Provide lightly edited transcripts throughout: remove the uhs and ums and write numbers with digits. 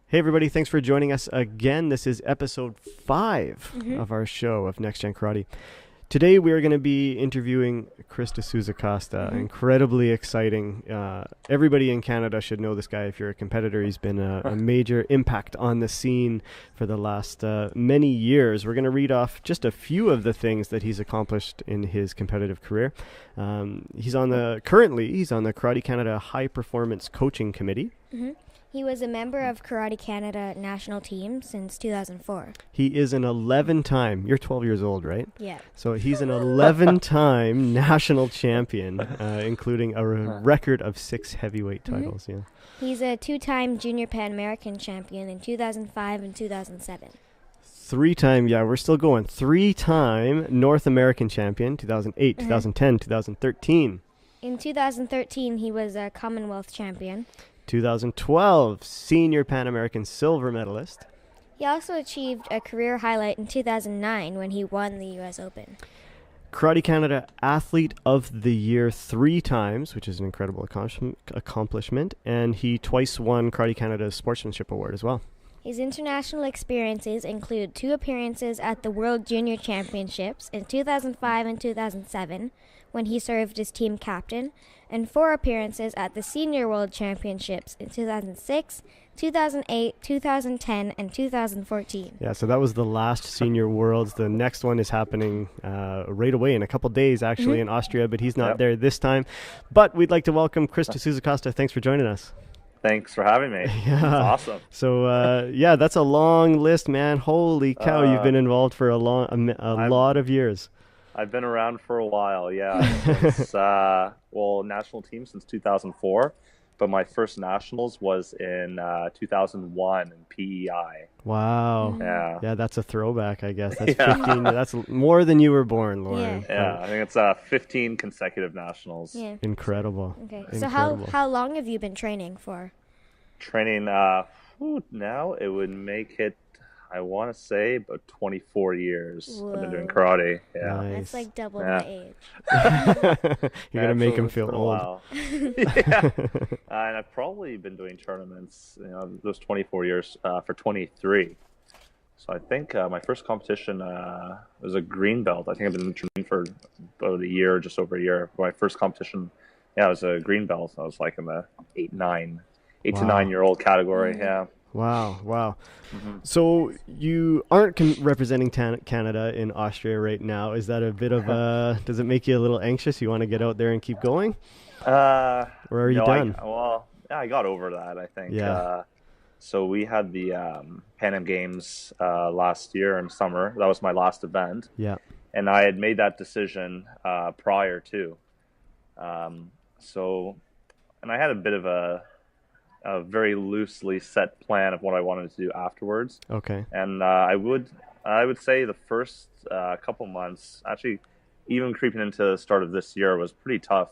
Hey everybody, thanks for joining us again. This is episode 5 of our show of Next Gen Karate. Today we are going to be interviewing Sousa Costa. Incredibly exciting. Everybody in Canada should know this guy if you're a competitor. He's been a major impact on the scene for the last many years. We're going to read off just a few of the things that he's accomplished in his competitive career. He's on the Karate Canada High Performance Coaching Committee. He was a member of Karate Canada national team since 2004. He is an 11-time, you're 12 years old, right? Yeah. So he's an 11-time national champion, including a record of 6 heavyweight titles. Yeah. He's a 2-time Junior Pan American champion in 2005 and 2007. 3-time, yeah, we're still going. 3-time North American champion, 2008, 2010, 2013. In 2013, he was a Commonwealth champion. 2012, Senior Pan American silver medalist. He also achieved a career highlight in 2009 when he won the U.S. Open. Karate Canada Athlete of the Year 3 times, which is an incredible accomplishment, and he twice won Karate Canada's Sportsmanship Award as well. His international experiences include 2 appearances at the World Junior Championships in 2005 and 2007, when he served as team captain, and 4 appearances at the Senior World Championships in 2006, 2008, 2010, and 2014. Yeah, so that was the last Senior Worlds. The next one is happening right away in a couple days, actually, in Austria, but he's not there this time. But we'd like to welcome Sousa Costa. Thanks for joining us. Thanks for having me. Yeah. That's awesome. So, that's a long list, man. Holy cow, you've been involved for a lot of years. I've been around for a while, yeah. Since, national team since 2004, but my first nationals was in 2001 in PEI. Wow. Yeah, that's a throwback, I guess. That's 15. That's more than you were born, Lauren. Yeah, I think it's 15 consecutive nationals. Yeah. Incredible. Okay. Incredible. So how long have you been training for? Training now it would make it, I want to say, about 24 years. Whoa. I've been doing karate. Yeah. Nice. That's like double my age. You're going to make him feel old. Yeah. And I've probably been doing tournaments, those 24 years for 23. So I think my first competition was a green belt. I think I've been training for about a year, just over a year. My first competition, it was a green belt. I was like in the 8 to 9-year-old category. Yeah. Wow. So you aren't representing Canada in Austria right now. Is that a bit of does it make you a little anxious? You want to get out there and keep going? Or are you done? I got over that, I think. Yeah. So we had the Pan Am Games last year in summer. That was my last event. Yeah. And I had made that decision prior to. And I had a bit of a very loosely set plan of what I wanted to do afterwards. Okay. And I would say the first couple months, actually, even creeping into the start of this year, was pretty tough.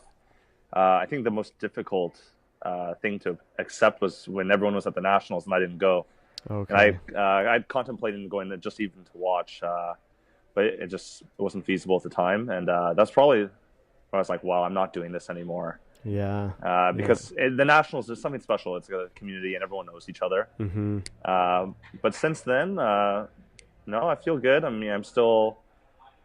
I think the most difficult thing to accept was when everyone was at the nationals and I didn't go. Okay. And I'd contemplated going to just even to watch, but it wasn't feasible at the time. And that's probably when I was like, wow, I'm not doing this anymore. Yeah. Because the nationals is something special. It's a community and everyone knows each other. But since then, no, I feel good. I mean, I'm still,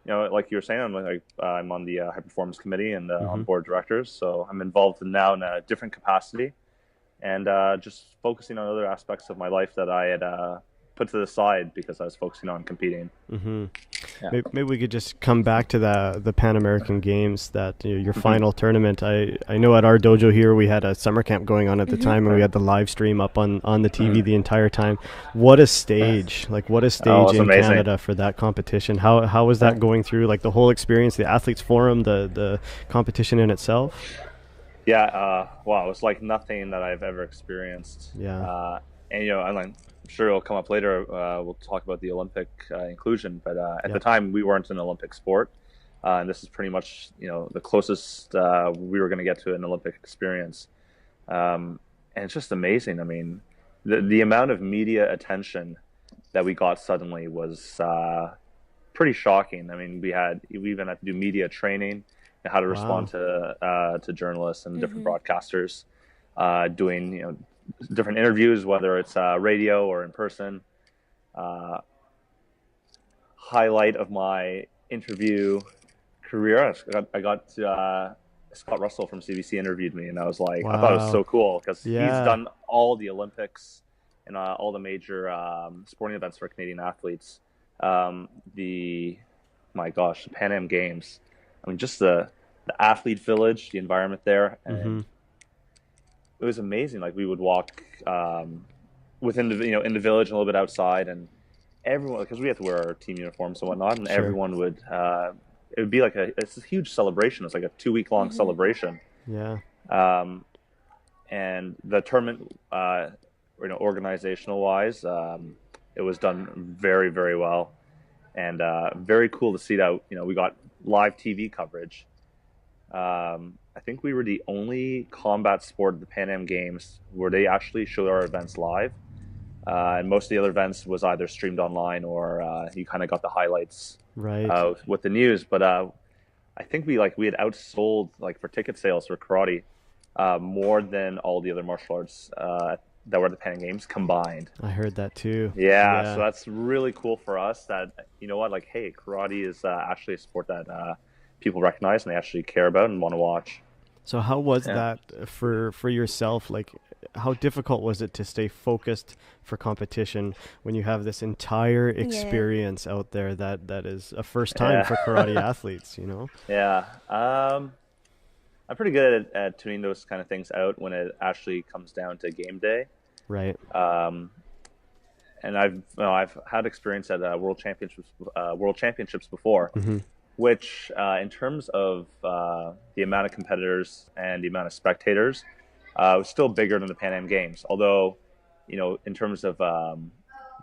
like you were saying, I'm on the high performance committee and on board of directors. So I'm involved now in a different capacity and just focusing on other aspects of my life that I had put to the side because I was focusing on competing. Yeah. Maybe we could just come back to the Pan American Games, that your final tournament. I know at our dojo here we had a summer camp going on at the time, and we had the live stream up on the TV the entire time. What a stage! in amazing. Canada for that competition. How was that going through? Like the whole experience, the athletes forum, the competition in itself. Yeah. Wow. It was like nothing that I've ever experienced. Yeah. And I'm sure it'll come up later. We'll talk about the Olympic inclusion, but at the time we weren't an Olympic sport, and this is pretty much the closest we were going to get to an Olympic experience, and it's just amazing. I mean, the amount of media attention that we got suddenly was pretty shocking. I mean, we even had to do media training and how to respond to journalists and different broadcasters, doing different interviews, whether it's radio or in person. Uh, Highlight of my interview career, I got Scott Russell from CBC interviewed me, and I was like, I thought it was Wow. so cool because he's Yeah. done all the Olympics and all the major sporting events for Canadian athletes. My gosh, the Pan Am Games. I mean, just the athlete village, the environment there, and it was amazing. Like we would walk within the in the village and a little bit outside, and everyone, because we had to wear our team uniforms and whatnot, and Sure. everyone would. It would be like it's a huge celebration. It's like a 2 week long celebration. Yeah. And the tournament, organizational wise, it was done very, very well, and very cool to see that we got live TV coverage. I think we were the only combat sport at the Pan Am Games where they actually showed our events live. And most of the other events was either streamed online or you kind of got the highlights with the news. But I think we had outsold for ticket sales for karate more than all the other martial arts that were at the Pan Am Games combined. I heard that too. Yeah, so that's really cool for us. That hey, karate is actually a sport that people recognize and they actually care about and want to watch. So how was that for yourself? Like, how difficult was it to stay focused for competition when you have this entire experience out there that is a first time for karate athletes, Yeah. I'm pretty good at tuning those kind of things out when it actually comes down to game day. Right. And I've had experience at world championships before, which in terms of the amount of competitors and the amount of spectators, was still bigger than the Pan Am Games. Although, in terms of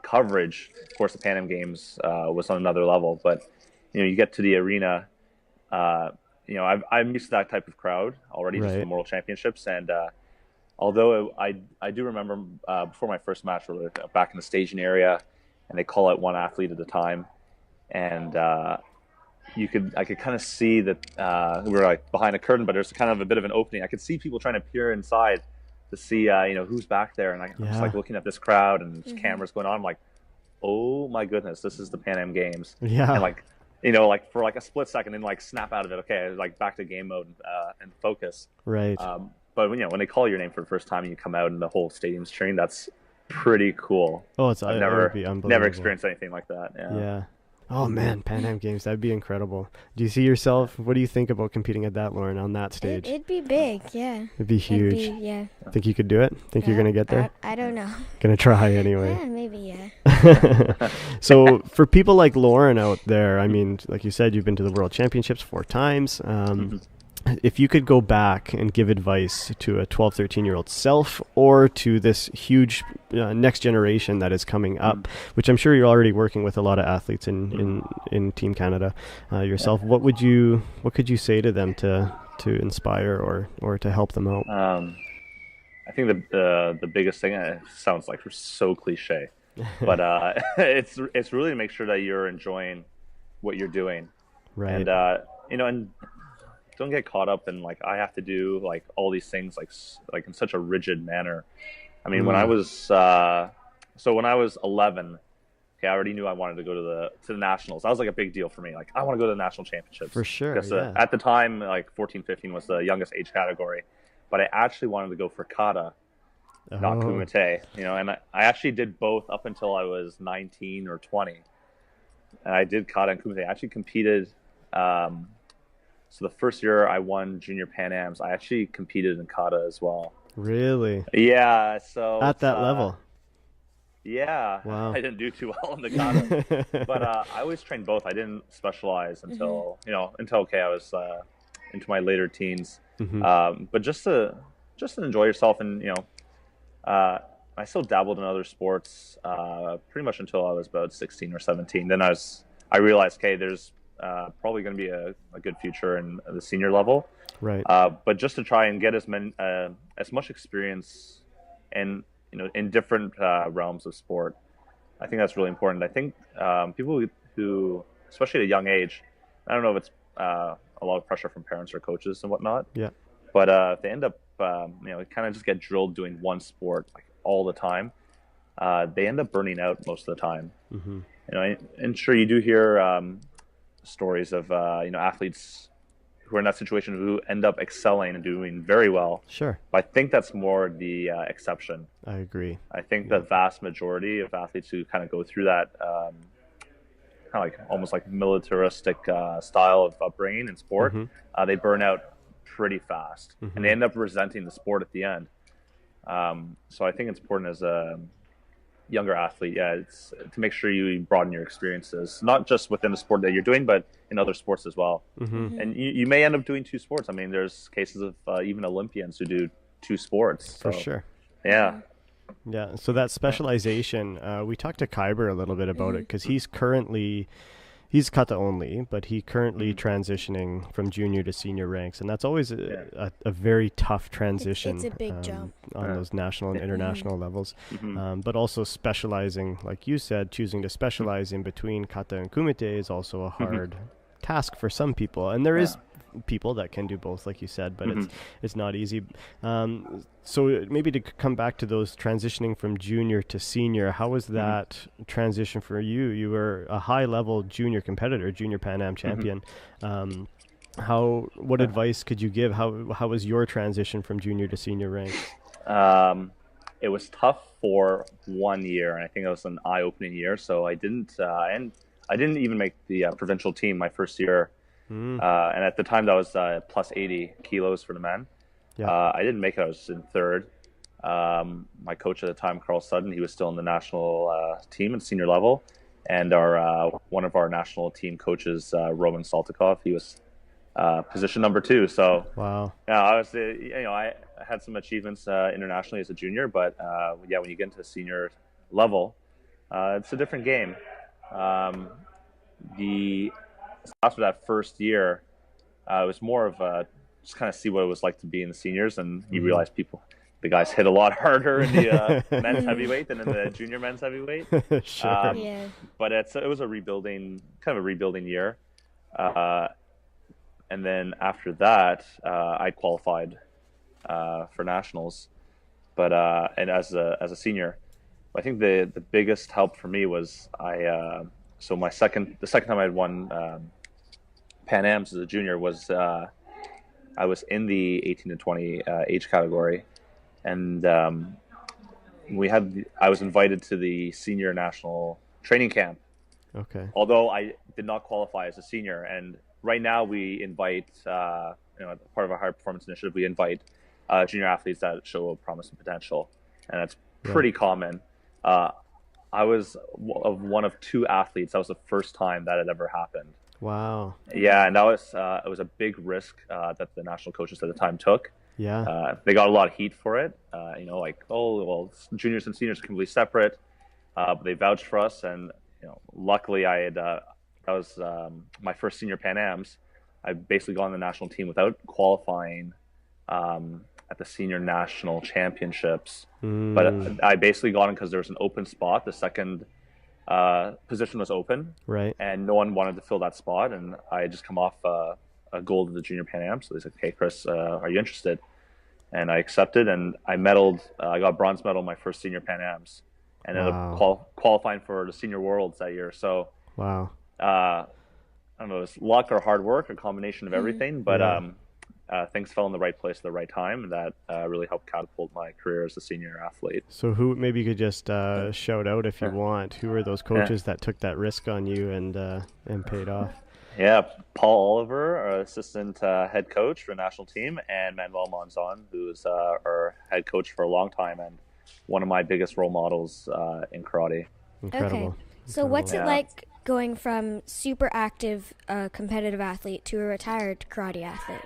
coverage, of course, the Pan Am Games was on another level. But you get to the arena. I'm used to that type of crowd already, just from World Championships. And although I do remember before my first match, we were back in the staging area, and they call out one athlete at a time, and I could kind of see that we were behind a curtain, but there's kind of a bit of an opening. I could see people trying to peer inside to see who's back there, and I'm just looking at this crowd and there's cameras going on. I'm like, oh my goodness, this is the Pan Am Games. Yeah. And for a split second, then snap out of it. Okay, back to game mode and focus. Right. But when they call your name for the first time and you come out and the whole stadium's cheering, that's pretty cool. Oh, I've never experienced anything like that. Yeah. Oh man, Pan Am Games, that'd be incredible. Do you see yourself? What do you think about competing at that, Lauren, on that stage? It'd be big, yeah. It'd be huge. Think you could do it? Think you're gonna get there? I don't know. Gonna try anyway. Yeah, maybe, yeah. So for people like Lauren out there, I mean, like you said, you've been to the World Championships 4 times. If you could go back and give advice to a 12, 13-year-old self or to this huge next generation that is coming up, which I'm sure you're already working with a lot of athletes in Team Canada yourself, what could you say to them to inspire or to help them out? I think the biggest thing, it sounds like we're so cliche, but it's really to make sure that you're enjoying what you're doing. Right. And, and don't get caught up in I have to do all these things in such a rigid manner. I mean, when I was 11, I already knew I wanted to go to the nationals. That was a big deal for me. I want to go to the national championships for sure. Because at the time, 14, 15 was the youngest age category, but I actually wanted to go for kata, not kumite. And I actually did both up until I was 19 or 20, and I did kata and kumite. I actually competed. So the first year I won Junior Pan Ams, I actually competed in kata as well. Really? Yeah. So at that level? Yeah. Wow. I didn't do too well in the kata, but I always trained both. I didn't specialize until I was into my later teens. But just to enjoy yourself, and I still dabbled in other sports pretty much until I was about 16 or 17. Then I realized, okay, there's probably going to be a good future in the senior level, right? But just to try and get as much experience in different realms of sport, I think that's really important. I think people who, especially at a young age, I don't know if it's a lot of pressure from parents or coaches and whatnot. Yeah. But if they end up, kind of just get drilled doing one sport all the time, they end up burning out most of the time. Mm-hmm. And sure, you do hear stories of athletes who are in that situation who end up excelling and doing very well. Sure. But I think that's more the exception. I agree. I think the vast majority of athletes who kind of go through that kind of like almost like militaristic style of upbringing in sport, they burn out pretty fast, and they end up resenting the sport at the end. So I think it's important as a younger athlete, it's to make sure you broaden your experiences, not just within the sport that you're doing, but in other sports as well. And you may end up doing 2 sports. I mean, there's cases of even Olympians who do 2 sports. For sure. Yeah. Yeah. So that specialization, we talked to Kyber a little bit about it, because he's kata only, but he currently transitioning from junior to senior ranks, and that's always a very tough transition. It's a big jump on those national and international levels. But also specializing, like you said, choosing to specialize in between kata and kumite is also a hard task for some people, and there is people that can do both, like you said, but it's not easy. So maybe to come back to those transitioning from junior to senior, how was that transition for you? You were a high-level junior competitor, junior Pan Am champion. What advice could you give? How was your transition from junior to senior ranks? It was tough for 1 year, and I think it was an eye-opening year. So I didn't even make the provincial team my first year. And at the time, that was plus 80 kilos for the men. I didn't make it. I was in 3rd. My coach at the time, Carl Sutton, he was still in the national team at senior level. And one of our national team coaches, Roman Saltykov, he was position number 2. So wow. I was, I had some achievements internationally as a junior, but when you get into senior level, it's a different game. After that first year, it was more of just kind of see what it was like to be in the seniors, and you realize the guys hit a lot harder in the men's heavyweight than in the junior men's heavyweight. Sure. But it was a rebuilding year. And then after that, I qualified for nationals, but and as a senior, I think the biggest help for me was the second time I had won Pan Ams as a junior was I was in the 18 to 20 age category, and I was invited to the senior national training camp. Okay. Although I did not qualify as a senior, and right now we invite, part of our high performance initiative, we invite junior athletes that show promise and potential, and that's pretty common. I was one of 2 athletes. That was the first time that had ever happened. Wow. Yeah, and that was it was a big risk that the national coaches at the time took. Yeah. They got a lot of heat for it. Juniors and seniors are completely separate. But they vouched for us, and luckily I had that was my first senior Pan Ams. I basically got on the national team without qualifying at the senior national championships. But I basically got in because there was an open spot. The second position was open, right? And no one wanted to fill that spot, and I had just come off a gold at the junior Pan Am. So they said, "Hey, Chris, are you interested?" And I accepted, and I medaled. I got a bronze medal in my first senior Pan Ams, and ended up qualifying for the senior worlds that year. So wow. I don't know, it was luck or hard work, a combination of everything, but things fell in the right place at the right time, and that really helped catapult my career as a senior athlete. So who, maybe you could just shout out if you want, who are those coaches that took that risk on you and paid off? Yeah, Paul Oliver, our assistant head coach for the national team, and Manuel Monzon, who is our head coach for a long time and one of my biggest role models in karate. Incredible. Okay. So what's it like going from super active competitive athlete to a retired karate athlete?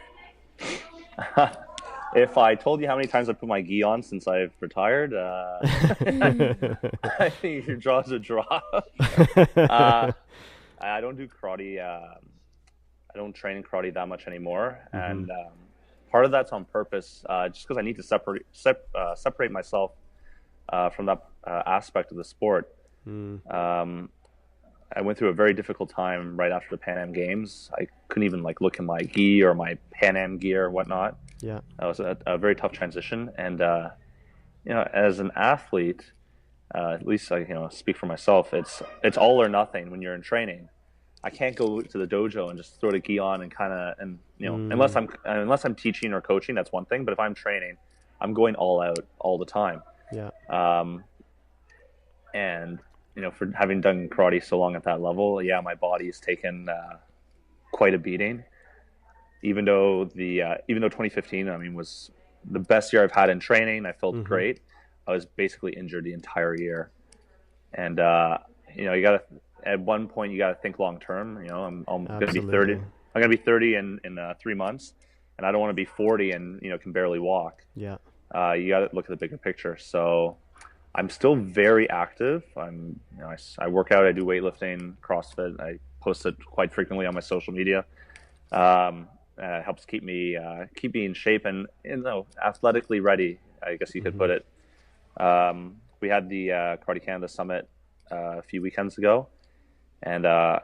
If I told you how many times I put my gi on since I've retired, I think your jaw's a drop. I don't do karate. I don't train in karate that much anymore, and part of that's on purpose, just because I need to separate myself from that aspect of the sport. I went through a very difficult time right after the Pan Am Games. I couldn't even look at my gi or my Pan Am gear or whatnot. Yeah, that was a very tough transition, and as an athlete, at least I speak for myself. It's all or nothing when you're in training. I can't go to the dojo and just throw the gi on and unless I'm teaching or coaching, that's one thing. But if I'm training, I'm going all out all the time. Yeah. And for having done karate so long at that level, yeah, my body's taken quite a beating. Even though 2015, was the best year I've had in training, I felt great. I was basically injured the entire year, and you gotta at one point you gotta think long term. I'm gonna be 30. I'm gonna be 30 in 3 months, and I don't want to be 40 and can barely walk. Yeah. You gotta look at the bigger picture. So I'm still very active. I work out. I do weightlifting, CrossFit. I post it quite frequently on my social media. It helps keep me in shape and athletically ready, I guess you could put it. We had the Karate Canada Summit a few weekends ago, and I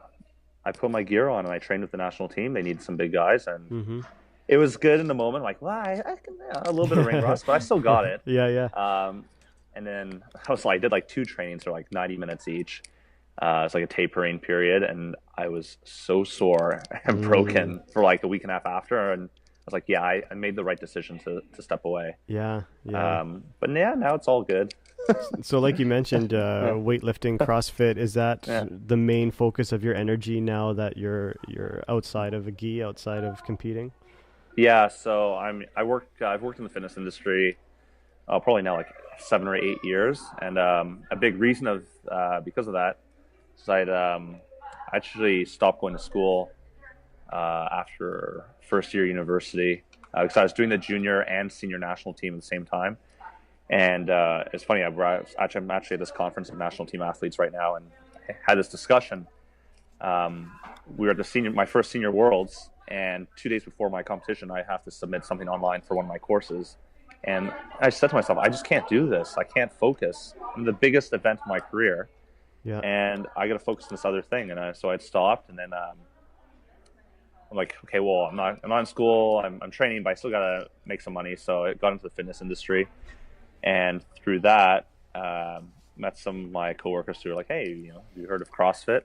put my gear on and I trained with the national team. They needed some big guys, and it was good in the moment. Like, well, I can a little bit of ring rust, but I still got it. Yeah. And then I did like 2 trainings for like 90 minutes each. It's like a tapering period, and I was so sore and broken for like a week and a half after, and I was like, yeah, I made the right decision to step away. Yeah. But yeah, now it's all good. So like you mentioned, weightlifting, CrossFit, is that the main focus of your energy now that you're outside of a gi, outside of competing? Yeah, so I've worked in the fitness industry probably now like 7 or 8 years, and a big reason because of that is I'd actually stopped going to school after first year university because I was doing the junior and senior national team at the same time. And it's funny, I'm actually at this conference of national team athletes right now, and I had this discussion. We were at my first senior worlds, and 2 days before my competition, I have to submit something online for one of my courses. And I said to myself, I just can't do this. I can't focus. I'm the biggest event of my career, and I got to focus on this other thing. And so I'd stopped, and then I'm like, okay, well, I'm not in school. I'm training, but I still got to make some money. So I got into the fitness industry. And through that, met some of my coworkers who were like, hey, have you heard of CrossFit?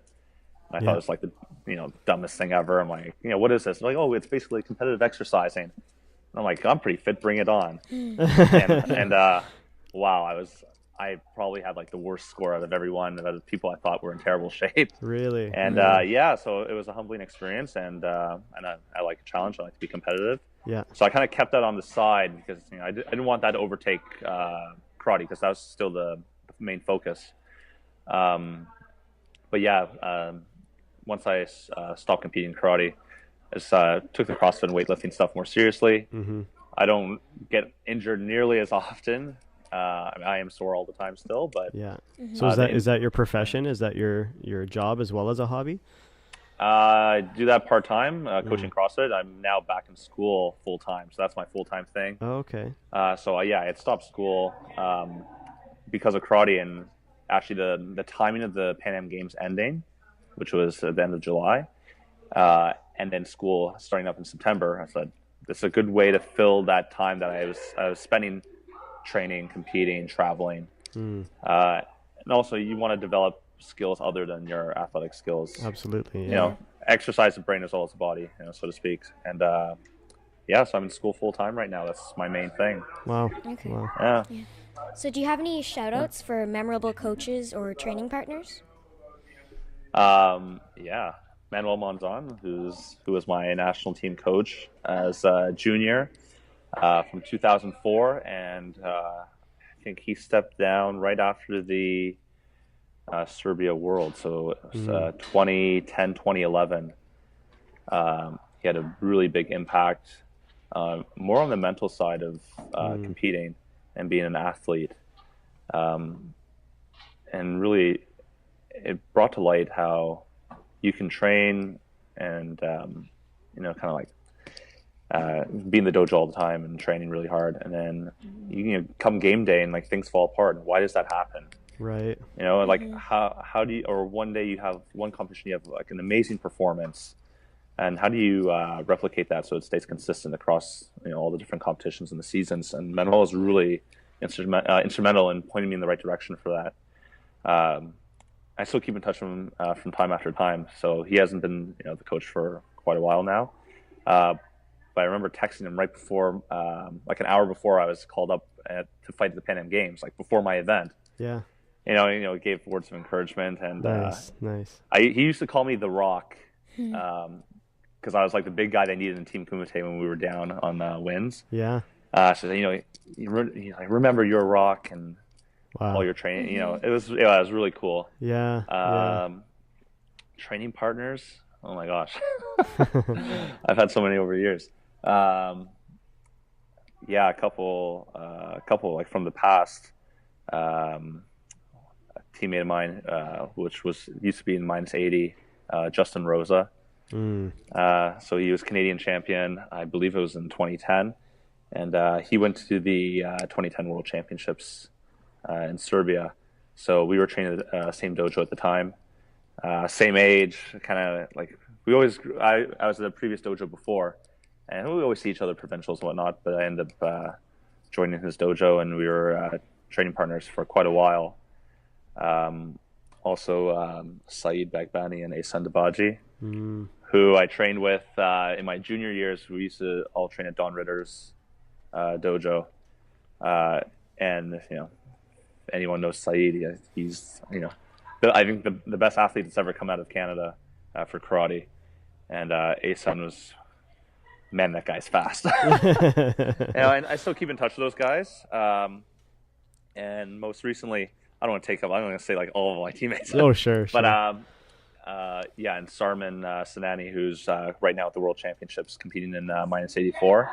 And I thought it was like the dumbest thing ever. I'm like, what is this? They're like, oh, it's basically competitive exercising. And I'm like, I'm pretty fit, bring it on. and wow, I probably had like the worst score out of everyone, out of people I thought were in terrible shape. Really? And so it was a humbling experience, and I like a challenge. I like to be competitive. Yeah. So I kind of kept that on the side because I didn't want that to overtake karate, because that was still the main focus. But yeah, once I stopped competing in karate, I just took the CrossFit and weightlifting stuff more seriously. I don't get injured nearly as often. I am sore all the time still, but yeah. So is that your profession? Is that your job as well as a hobby? I do that part-time, coaching CrossFit. I'm now back in school full-time, so that's my full-time thing. Oh, okay. So I had stopped school because of karate, and actually the timing of the Pan Am Games ending, which was at the end of July, and then school starting up in September. I said, this is a good way to fill that time that I was spending training, competing, traveling. And also you want to develop skills other than your athletic skills. Absolutely. Yeah. Exercise the brain as well as the body, so to speak. And so I'm in school full time right now. That's my main thing. Wow. Okay. Wow. Yeah. So do you have any shout outs for memorable coaches or training partners? Yeah. Manuel Monzon, who was my national team coach as a junior from 2004, and I think he stepped down right after the Serbia World, so it was 2010, 2011. He had a really big impact, more on the mental side of competing and being an athlete, and really it brought to light how you can train and kind of like be in the dojo all the time and training really hard, and then come game day and like things fall apart. Why does that happen? Right. Like how do you, or one day you have one competition, you have like an amazing performance, and how do you replicate that so it stays consistent across all the different competitions and the seasons? And Manuel is really instrumental in pointing me in the right direction for that. I still keep in touch with him from time after time. So he hasn't been, the coach for quite a while now. But I remember texting him right before, like an hour before I was called up to fight at the Pan Am Games, like before my event. Yeah. He gave words of encouragement, and nice. He used to call me the Rock, because I was like the big guy they needed in Team Kumite when we were down on wins. Yeah. So remember your Rock and all your training. It was really cool. Yeah. Training partners. Oh my gosh, I've had so many over the years. A couple like from the past. A teammate of mine, which used to be in -80, Justin Rosa. So he was Canadian champion. I believe it was in 2010, and he went to the 2010 World Championships in Serbia. So we were training at the same dojo at the time. Same age, kind of like I was at a previous dojo before, and we always see each other at provincials and whatnot, but I ended up joining his dojo, and we were training partners for quite a while. Also Saeed Bagbani and Asan Dabaji, who I trained with in my junior years. We used to all train at Don Ritter's dojo, and anyone knows Saeed, he's I think the best athlete that's ever come out of Canada for karate. And Asan was, man, that guy's fast. And I still keep in touch with those guys. And most recently, I don't want to take up, I'm going to say like all of my teammates. Oh, sure. But and Sarman Sanani, who's right now at the World Championships competing in -84.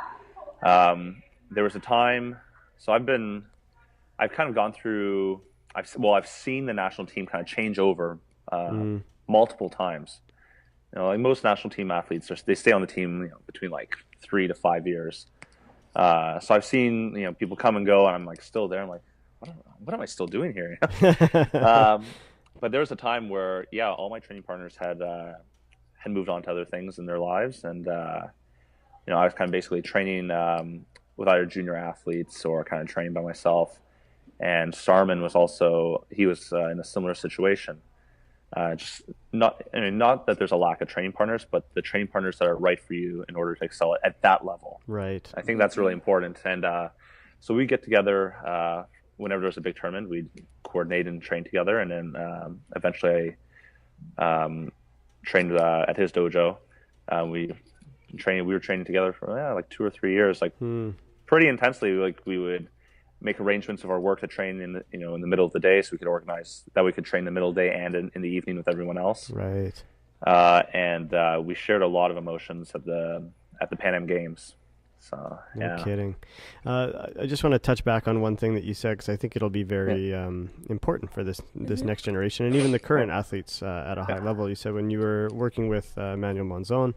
There was a time, so I've kind of gone through, I've seen the national team kind of change over multiple times. Like most national team athletes, they stay on the team between like 3 to 5 years. So I've seen people come and go, and I'm like still there. I'm like, what am I still doing here? But there was a time where all my training partners had moved on to other things in their lives, and I was kind of basically training with either junior athletes or kind of training by myself. And Sarman was also in a similar situation. Just not that there's a lack of training partners, but the training partners that are right for you in order to excel at that level. Right. I think that's really important. And so we get together whenever there's a big tournament. We coordinate and train together, and then eventually I trained at his dojo. We were training together for like 2 or 3 years, like pretty intensely. Like we would make arrangements of our work to train in the middle of the day, so we could organize that we could train the middle of the day and in the evening with everyone else. Right. And we shared a lot of emotions at the Pan Am Games. So no kidding. I just want to touch back on one thing that you said, because I think it'll be very important for this next generation and even the current athletes at a high level. You said when you were working with Manuel Monzon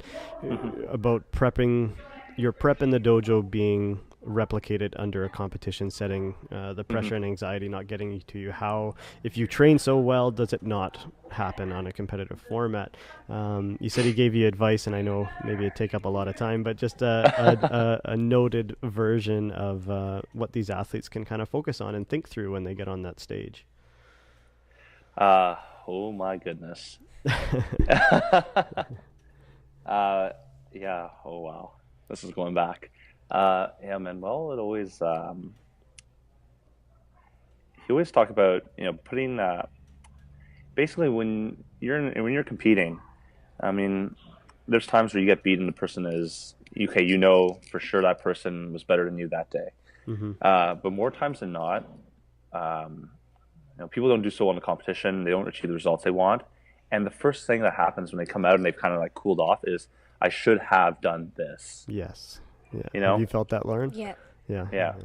about your prep in the dojo being replicated under a competition setting, the pressure and anxiety not getting to you. How, if you train so well, does it not happen on a competitive format? You said he gave you advice, and I know maybe it'd take up a lot of time, but just a noted version of what these athletes can kind of focus on and think through when they get on that stage. Oh my goodness. Yeah. Oh wow. This is going back. Manuel, it always he always talked about putting basically when you're competing. I mean, there's times where you get beaten. The person is okay. For sure that person was better than you that day. But more times than not, people don't do so well in the competition. They don't achieve the results they want. And the first thing that happens when they come out and they've kind of like cooled off is, I should have done this. Yes. Yeah. Have you felt that, Lauren? Yeah. Yeah.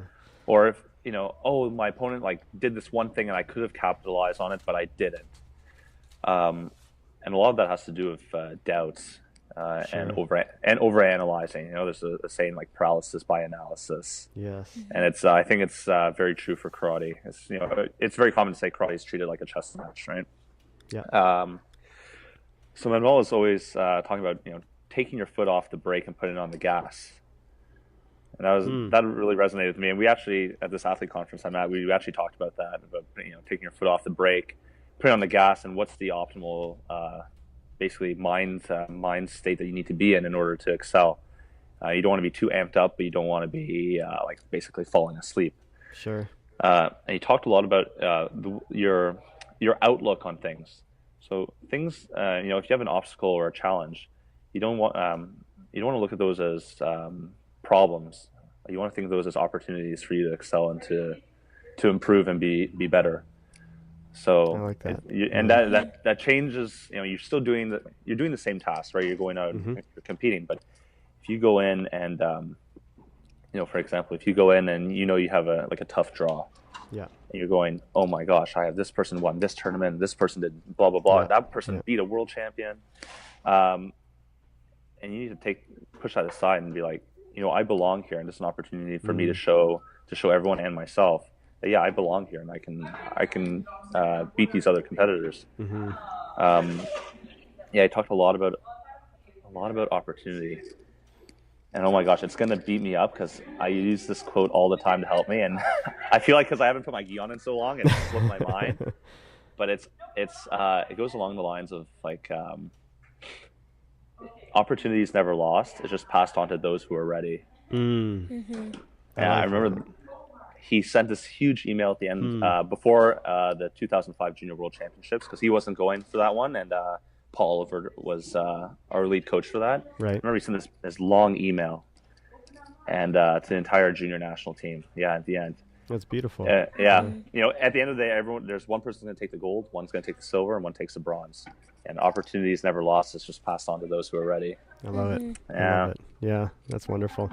Or if, my opponent like did this one thing and I could have capitalized on it, but I didn't. And a lot of that has to do with doubts and overanalyzing. There's a saying like paralysis by analysis. Yes. And I think it's very true for karate. It's very common to say karate is treated like a chess match, right? Yeah. So Manuel is always talking about taking your foot off the brake and putting it on the gas. And that really resonated with me. And we actually, at this athlete conference I'm at, we actually talked about that, about taking your foot off the brake, putting on the gas, and what's the optimal, basically mind state that you need to be in order to excel. You don't want to be too amped up, but you don't want to be like basically falling asleep. Sure. And you talked a lot about your outlook on things. So things, if you have an obstacle or a challenge, you don't want to look at those as problems. You want to think of those as opportunities for you to excel and to improve and be better. So I like that. And that changes. You're still doing the same task, right? You're going out, and you're competing, but if you go in and for example, if you go in and you have a tough draw, and you're going, oh my gosh, I have this person won this tournament, this person did blah blah blah, that person beat a world champion, and you need to push that aside and be like, I belong here, and this is an opportunity for me to show everyone and myself that I belong here, and I can beat these other competitors. I talked a lot about opportunity. And oh my gosh, it's going to beat me up because I use this quote all the time to help me. And I feel like because I haven't put my gi on in so long, it slipped my mind. But it goes along the lines of like, opportunities never lost. It's just passed on to those who are ready. And I remember he sent this huge email at the end before the 2005 Junior World Championships, because he wasn't going for that one. And Paul Oliver was our lead coach for that. Right. I remember he sent this long email and to the entire junior national team. At the end. That's beautiful. At the end of the day, there's one person's going to take the gold, one's going to take the silver, and one takes the bronze. And opportunities never lost. It's just passed on to those who are ready. I love it. I love it. Yeah, that's wonderful.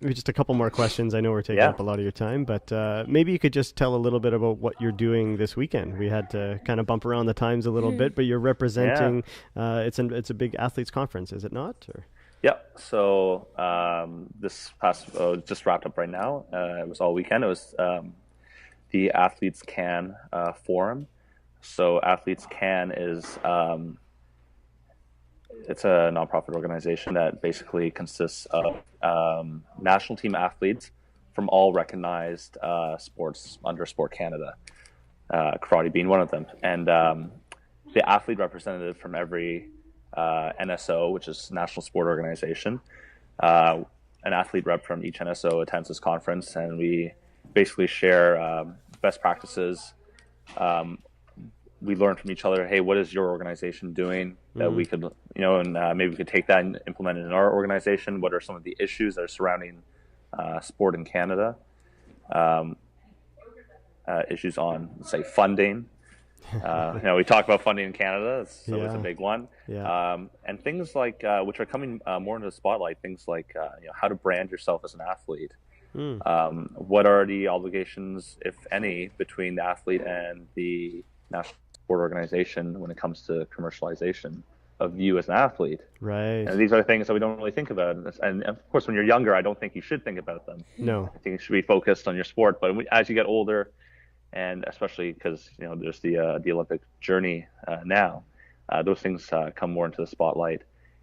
Maybe just a couple more questions. I know we're taking up a lot of your time, but maybe you could just tell a little bit about what you're doing this weekend. We had to kind of bump around the times a little bit, but you're representing. It's a big athletes conference, is it not? Or? Yeah. So this past just wrapped up right now. It was all weekend. It was the Athletes Can Forum. So Athletes Can is it's a nonprofit organization that basically consists of national team athletes from all recognized sports under Sport Canada, karate being one of them. And the athlete representative from every NSO, which is National Sport Organization, an athlete rep from each NSO attends this conference, and we basically share best practices. We learn from each other. Hey, what is your organization doing that we could, and maybe we could take that and implement it in our organization. What are some of the issues that are surrounding sport in Canada? Issues on, say, funding. We talk about funding in Canada. It's always a big one. And things like, which are coming more into the spotlight, things like how to brand yourself as an athlete. What are the obligations, if any, between the athlete and the national sport organization when it comes to commercialization of you as an athlete? Right. And these are things that we don't really think about. And of course, when you're younger, I don't think you should think about them. No. I think you should be focused on your sport. But as you get older, and especially because there's the Olympic journey now, those things come more into the spotlight.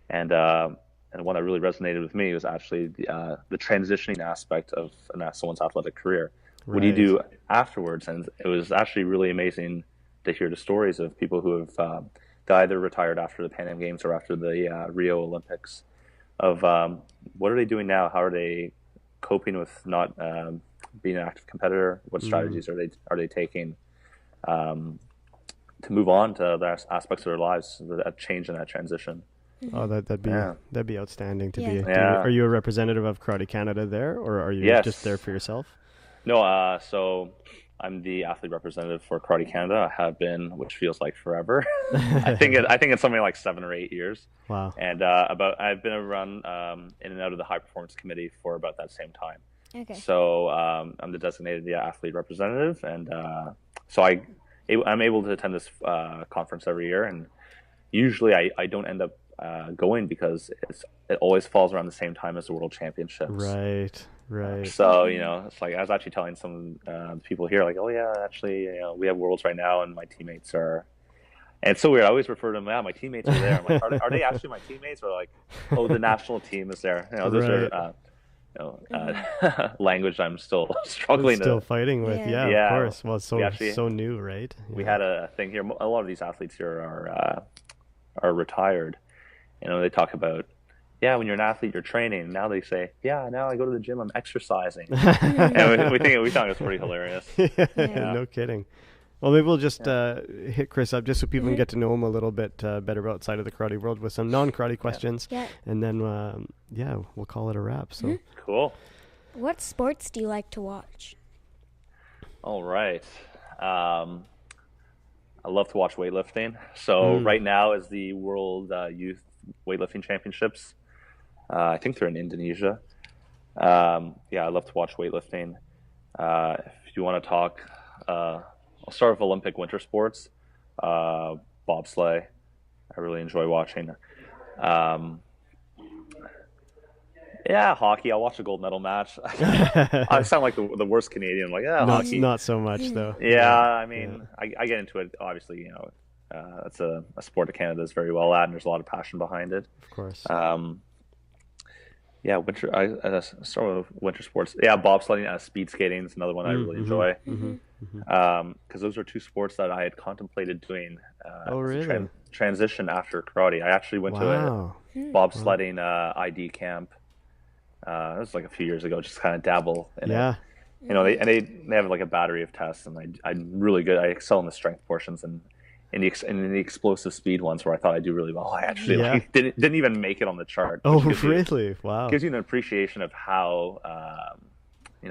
And one that really resonated with me was actually the transitioning aspect of someone's athletic career. Right. What do you do afterwards? And it was actually really amazing to hear the stories of people who have either retired after the Pan Am Games or after the Rio Olympics. Of what are they doing now? How are they coping with not being an active competitor? What strategies are they taking to move on to other aspects of their lives? That change and that transition. Oh, that'd be outstanding to be. Are you a representative of Karate Canada there, or are you just there for yourself? No, so I'm the athlete representative for Karate Canada. I have been, which feels like forever. I think it's something like 7 or 8 years. Wow. And I've been around in and out of the high performance committee for about that same time. Okay. So I'm the designated athlete representative, and so I'm able to attend this conference every year. And usually I don't end up going because it always falls around the same time as the World Championships. Right. So it's like I was actually telling some people here, like, oh yeah, actually, we have Worlds right now, and my teammates are. And it's so weird. I always refer to them. Yeah, my teammates are there. I'm like, are they actually my teammates, or like, oh, the national team is there? Those are. language I'm still struggling Still to. fighting with. Yeah. Yeah, of course. Well, it's we actually so new, right? we Yeah. had a thing here. A lot of these athletes here are retired. They talk about, yeah, when you're an athlete, you're training. Now they say, yeah, now I go to the gym, I'm exercising. And we think it's pretty hilarious. Yeah. No kidding. Well, maybe we'll just hit Chris up just so people can get to know him a little bit better outside of the karate world with some non-karate questions. Yeah. And then, we'll call it a wrap. So Cool. What sports do you like to watch? All right. I love to watch weightlifting. So right now is the World Youth Weightlifting Championships. I think they're in Indonesia. I love to watch weightlifting. If you want to talk, I'll start with Olympic winter sports. Bobsleigh, I really enjoy watching. Hockey. I'll watch a gold medal match. I sound like the worst Canadian. Like, hockey. Not so much though. I mean, I get into it. Obviously, that's a sport that Canada is very well at, and there's a lot of passion behind it. Of course. Winter. I start with winter sports. Yeah, bobsledding, speed skating is another one I really enjoy. Because those are two sports that I had contemplated doing. Really? Transition after karate. I actually went to a bobsledding ID camp. It was like a few years ago. Just kind of dabble in it. They have like a battery of tests, and I'm really good. I excel in the strength portions and in the explosive speed ones where I thought I'd do really well. I actually didn't even make it on the chart. Oh, really? Wow. Gives you an appreciation of how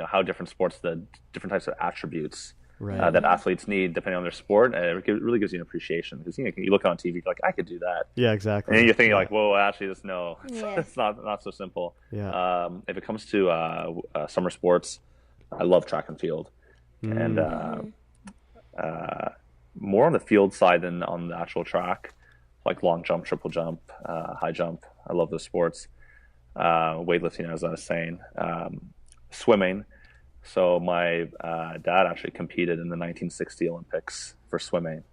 how different sports, the different types of attributes that athletes need depending on their sport, and it really gives you an appreciation because you look on TV, you're like, I could do that. Yeah, exactly. And then you're thinking like, whoa, actually, it's not so simple. Yeah. If it comes to summer sports, I love track and field, and more on the field side than on the actual track, like long jump, triple jump, high jump. I love those sports. Weightlifting, as I was saying, swimming. So my dad actually competed in the 1960 Olympics for swimming.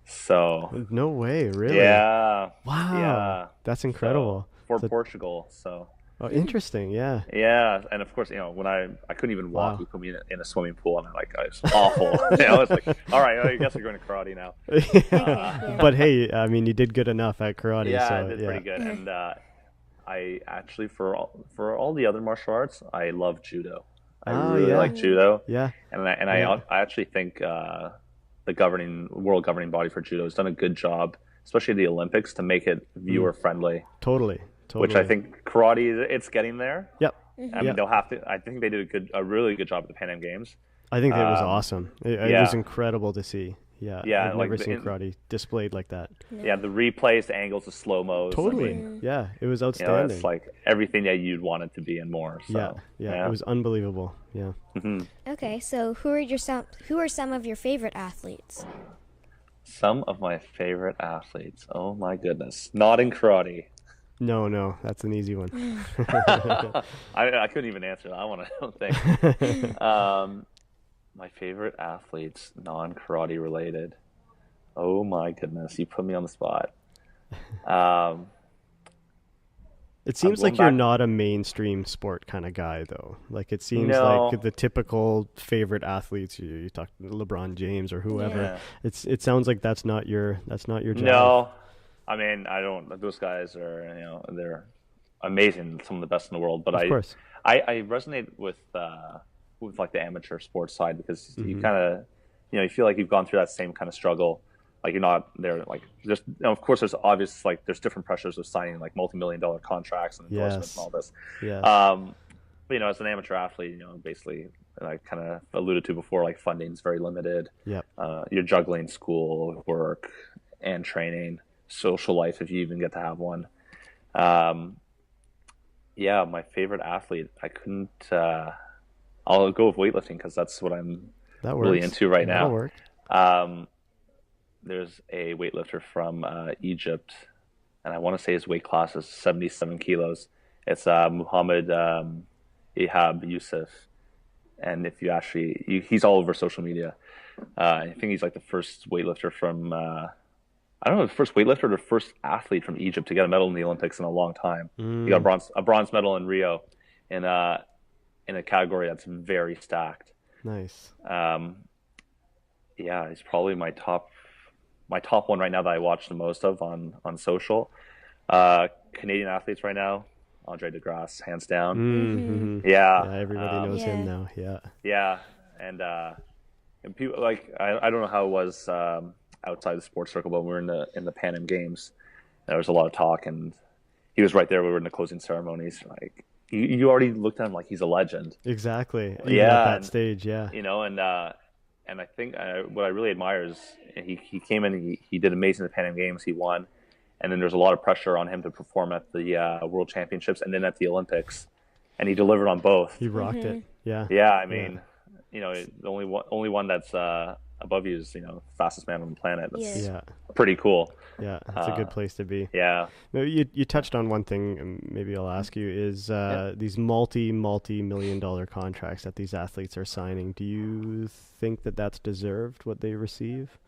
So no way, really? Yeah. Wow. Yeah. That's incredible. So, for Portugal. So. Oh, interesting. Yeah. Yeah, and of course, when I couldn't even walk, you put me in a swimming pool, and I was awful. It's like, all right, I guess we're going to karate now. But hey, I mean, you did good enough at karate. Yeah, so, I did pretty good, and I actually for all the other martial arts, I love judo. I really like judo. Yeah, I actually think the world governing body for judo has done a good job, especially the Olympics, to make it viewer friendly. Totally. Which I think karate, it's getting there. Yep. I mean, they'll have to. I think they did a really good job at the Pan Am Games. I think that was awesome. It was incredible to see. Yeah. I've never seen karate displayed like that. Yeah, the replays, the angles, the slow mos. Totally. Yeah, it was outstanding. It's like everything that you'd want it to be and more. So, yeah, it was unbelievable. Yeah. Okay, so who are some of your favorite athletes? Some of my favorite athletes. Oh my goodness, not in karate. No, that's an easy one. I couldn't even answer that one, I don't think. My favorite athletes, non-karate related. Oh my goodness, you put me on the spot. It seems like you're not a mainstream sport kind of guy, though. Like it seems like the typical favorite athletes. You talk LeBron James or whoever. Yeah. It sounds like that's not your job. No. I mean, I don't. Those guys are, they're amazing, some of the best in the world. But I resonate with like the amateur sports side because you kind of, you feel like you've gone through that same kind of struggle. Like you're not there. Like there's, of course, there's obvious like there's different pressures of signing like multi-million-dollar contracts and endorsements and all this. Yeah. But as an amateur athlete, basically, I kind of alluded to before, like funding's very limited. Yeah. You're juggling school, work, and training. Social life, if you even get to have one. My favorite athlete, I couldn't. I'll go with weightlifting because that's what I'm really into right now. That'll work. There's a weightlifter from Egypt, and I want to say his weight class is 77 kilos. It's Muhammad Ihab Yusuf, and if you actually, he's all over social media. I think he's like the first weightlifter from. I don't know, the first weightlifter or the first athlete from Egypt to get a medal in the Olympics in a long time. He got a bronze medal in Rio, in a category that's very stacked. Nice. Yeah, he's probably my top one right now that I watch the most of on social. Canadian athletes right now, Andre DeGrasse, hands down. Mm-hmm. Yeah, Yeah, everybody knows him now. Yeah. Yeah, and people like I don't know how it was outside the sports circle, but we were in the Pan Am Games. There was a lot of talk, and he was right there. We were in the closing ceremonies. Like you already looked at him like he's a legend. Exactly. Even Yeah, at that stage, yeah. You know, and I think what I really admire is he came in, he did amazing at the Pan Am Games, he won, and then there's a lot of pressure on him to perform at the World Championships and then at the Olympics, and he delivered on both. He rocked it. Yeah. Yeah, I mean, you know, the only one that's above you is, you know, fastest man on the planet. That's pretty cool. Yeah, that's a good place to be. Yeah. You touched on one thing, and maybe I'll ask you, is these multi-million-dollar contracts that these athletes are signing. Do you think that that's deserved, what they receive?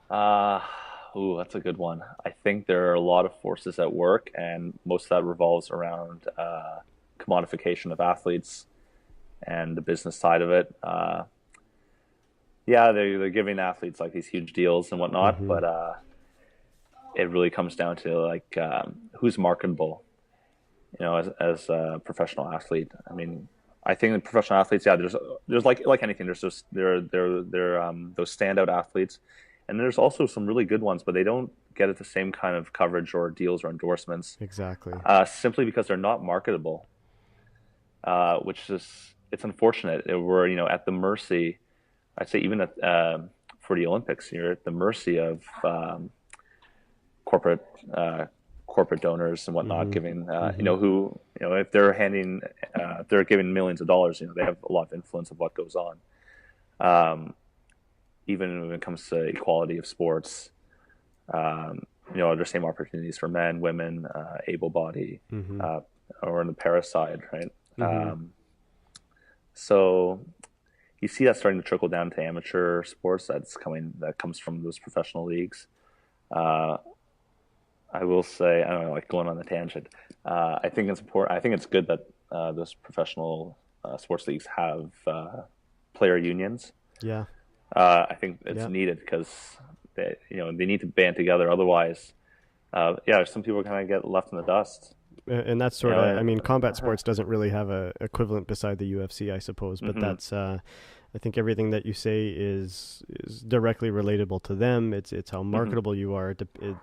That's a good one. I think there are a lot of forces at work, and most of that revolves around commodification of athletes and the business side of it. They're giving athletes like these huge deals and whatnot, but it really comes down to like who's marketable, you know, as a professional athlete. I mean, I think the professional athletes, there's like anything, there's just those standout athletes, and there's also some really good ones, but they don't get at the same kind of coverage or deals or endorsements. Exactly. Simply because they're not marketable, which is it's unfortunate. We're, you know, at the mercy. I'd say even for the Olympics, you're at the mercy of corporate donors and whatnot, giving you know, if they're they're giving millions of dollars, you know, they have a lot of influence of what goes on. Even when it comes to equality of sports, you know, are the same opportunities for men, women, able-bodied, or on the para side, right? So you see that starting to trickle down to amateur sports. That comes from those professional leagues. I will say, I don't know, like going on a tangent. I think it's important. I think it's good that those professional sports leagues have player unions. Yeah. I think it's needed because they need to band together. Otherwise, some people kind of get left in the dust. And that's sort of, I mean, combat sports doesn't really have a equivalent beside the UFC, I suppose. But that's, I think everything that you say is directly relatable to them. It's how marketable you are.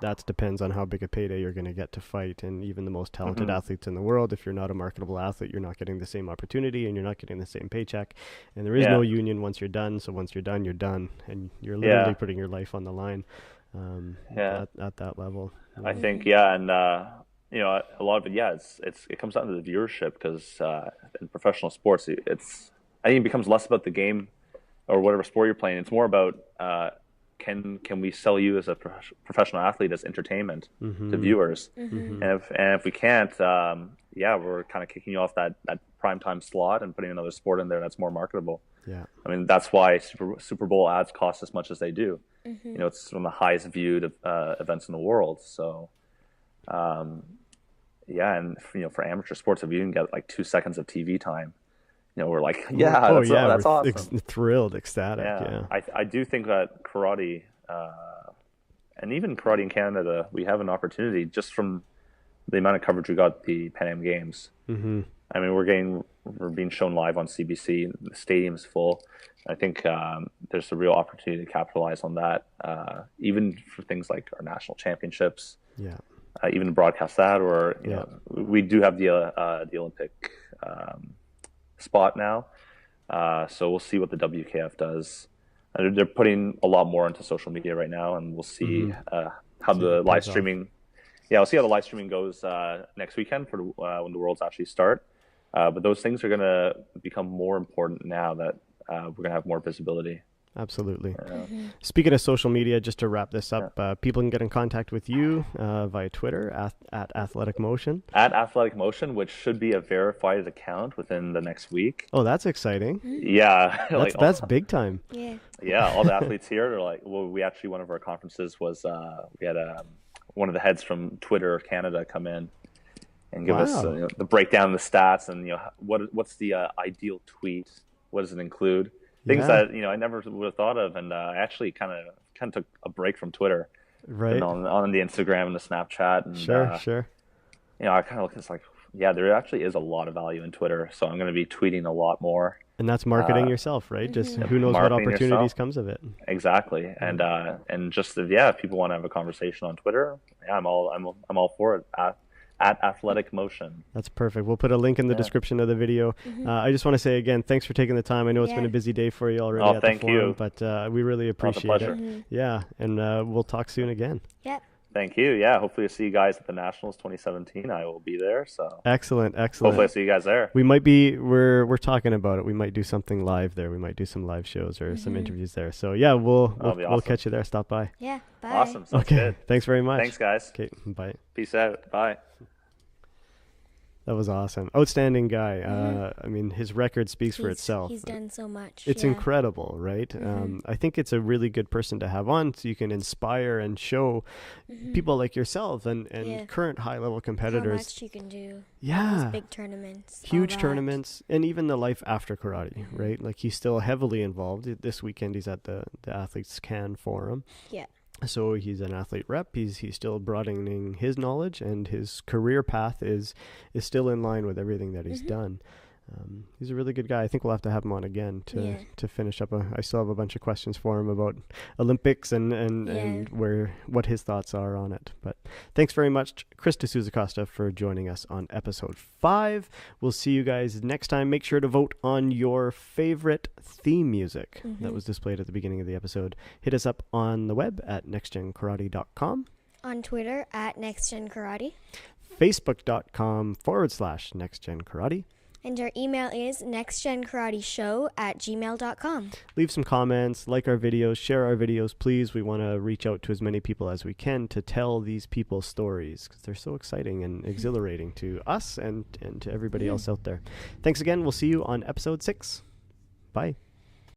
That depends on how big a payday you're going to get to fight. And even the most talented athletes in the world, if you're not a marketable athlete, you're not getting the same opportunity and you're not getting the same paycheck. And there is no union once you're done. So once you're done, you're done. And you're literally putting your life on the line at that level. I think, and you know, a lot of it, it comes down to the viewership because in professional sports, I think it becomes less about the game or whatever sport you're playing. It's more about can we sell you as a professional athlete as entertainment to viewers, and if we can't, we're kind of kicking you off that primetime slot and putting another sport in there that's more marketable. Yeah, I mean that's why Super Bowl ads cost as much as they do. You know, it's one of the highest viewed events in the world. So. And you know, for amateur sports, if you can get like 2 seconds of TV time, you know, we're like, that's awesome. Thrilled, ecstatic. Yeah. I do think that karate, and even karate in Canada, we have an opportunity just from the amount of coverage we got at the Pan Am Games. I mean, we're being shown live on CBC. The stadium's full. I think there's a real opportunity to capitalize on that, even for things like our national championships. Yeah. Even to broadcast that, or you know, we do have the Olympic spot now, so we'll see what the WKF does. They're putting a lot more into social media right now, and we'll see how the live streaming. Yeah, we'll see how the live streaming goes next weekend for when the Worlds actually start. But those things are going to become more important now that we're going to have more visibility. Absolutely. Speaking of social media, just to wrap this up, people can get in contact with you via Twitter at Athletic Motion. At Athletic Motion, which should be a verified account within the next week. Oh, that's exciting. Yeah. That's big time. Yeah, all the athletes here are like, well, we actually, one of our conferences was, we had one of the heads from Twitter Canada come in, and give us the breakdown of the stats and what's the ideal tweet. What does it include? Things that I never would have thought of, and I actually kind of took a break from Twitter, right? On the Instagram and the Snapchat, and sure. I kind of look. It's like, there actually is a lot of value in Twitter, so I'm going to be tweeting a lot more. And that's marketing yourself, right? Just who knows what opportunities comes of it. Exactly, and just if people want to have a conversation on Twitter, I'm all for it. At Athletic Motion. That's perfect. We'll put a link in the description of the video. I just want to say again, thanks for taking the time. I know it's been a busy day for you already at the forum, but we really appreciate it. Yeah, and we'll talk soon again. Yep. Thank you. Yeah, hopefully I'll see you guys at the Nationals 2017. I will be there. So excellent. Hopefully I'll see you guys there. We might be. We're talking about it. We might do something live there. We might do some live shows or some interviews there. So yeah, we'll catch you there. Stop by. Yeah. Bye. Awesome. Sounds good. Thanks very much. Thanks, guys. Okay. Bye. Peace out. Bye. That was awesome. Outstanding guy. I mean, his record speaks for itself. He's done so much. It's incredible, right? I think it's a really good person to have on so you can inspire and show people like yourself and current high-level competitors. How much you can do. Yeah. Those big tournaments. Huge tournaments. And even the life after karate, right? Like, he's still heavily involved. This weekend he's at the Athletes Can Forum. Yeah. So he's an athlete rep. He's still broadening his knowledge, and his career path is still in line with everything that he's done. He's a really good guy. I think we'll have to have him on again to finish up. I still have a bunch of questions for him about Olympics and what his thoughts are on it. But thanks very much, Sousa Costa, for joining us on episode 5. We'll see you guys next time. Make sure to vote on your favorite theme music that was displayed at the beginning of the episode. Hit us up on the web at nextgenkarate.com. On Twitter at NextGenKarate. Facebook.com/NextGenKarate. And our email is nextgenkarateshow@gmail.com. Leave some comments, like our videos, share our videos, please. We want to reach out to as many people as we can to tell these people's stories because they're so exciting and exhilarating to us and to everybody else out there. Thanks again. We'll see you on episode 6. Bye.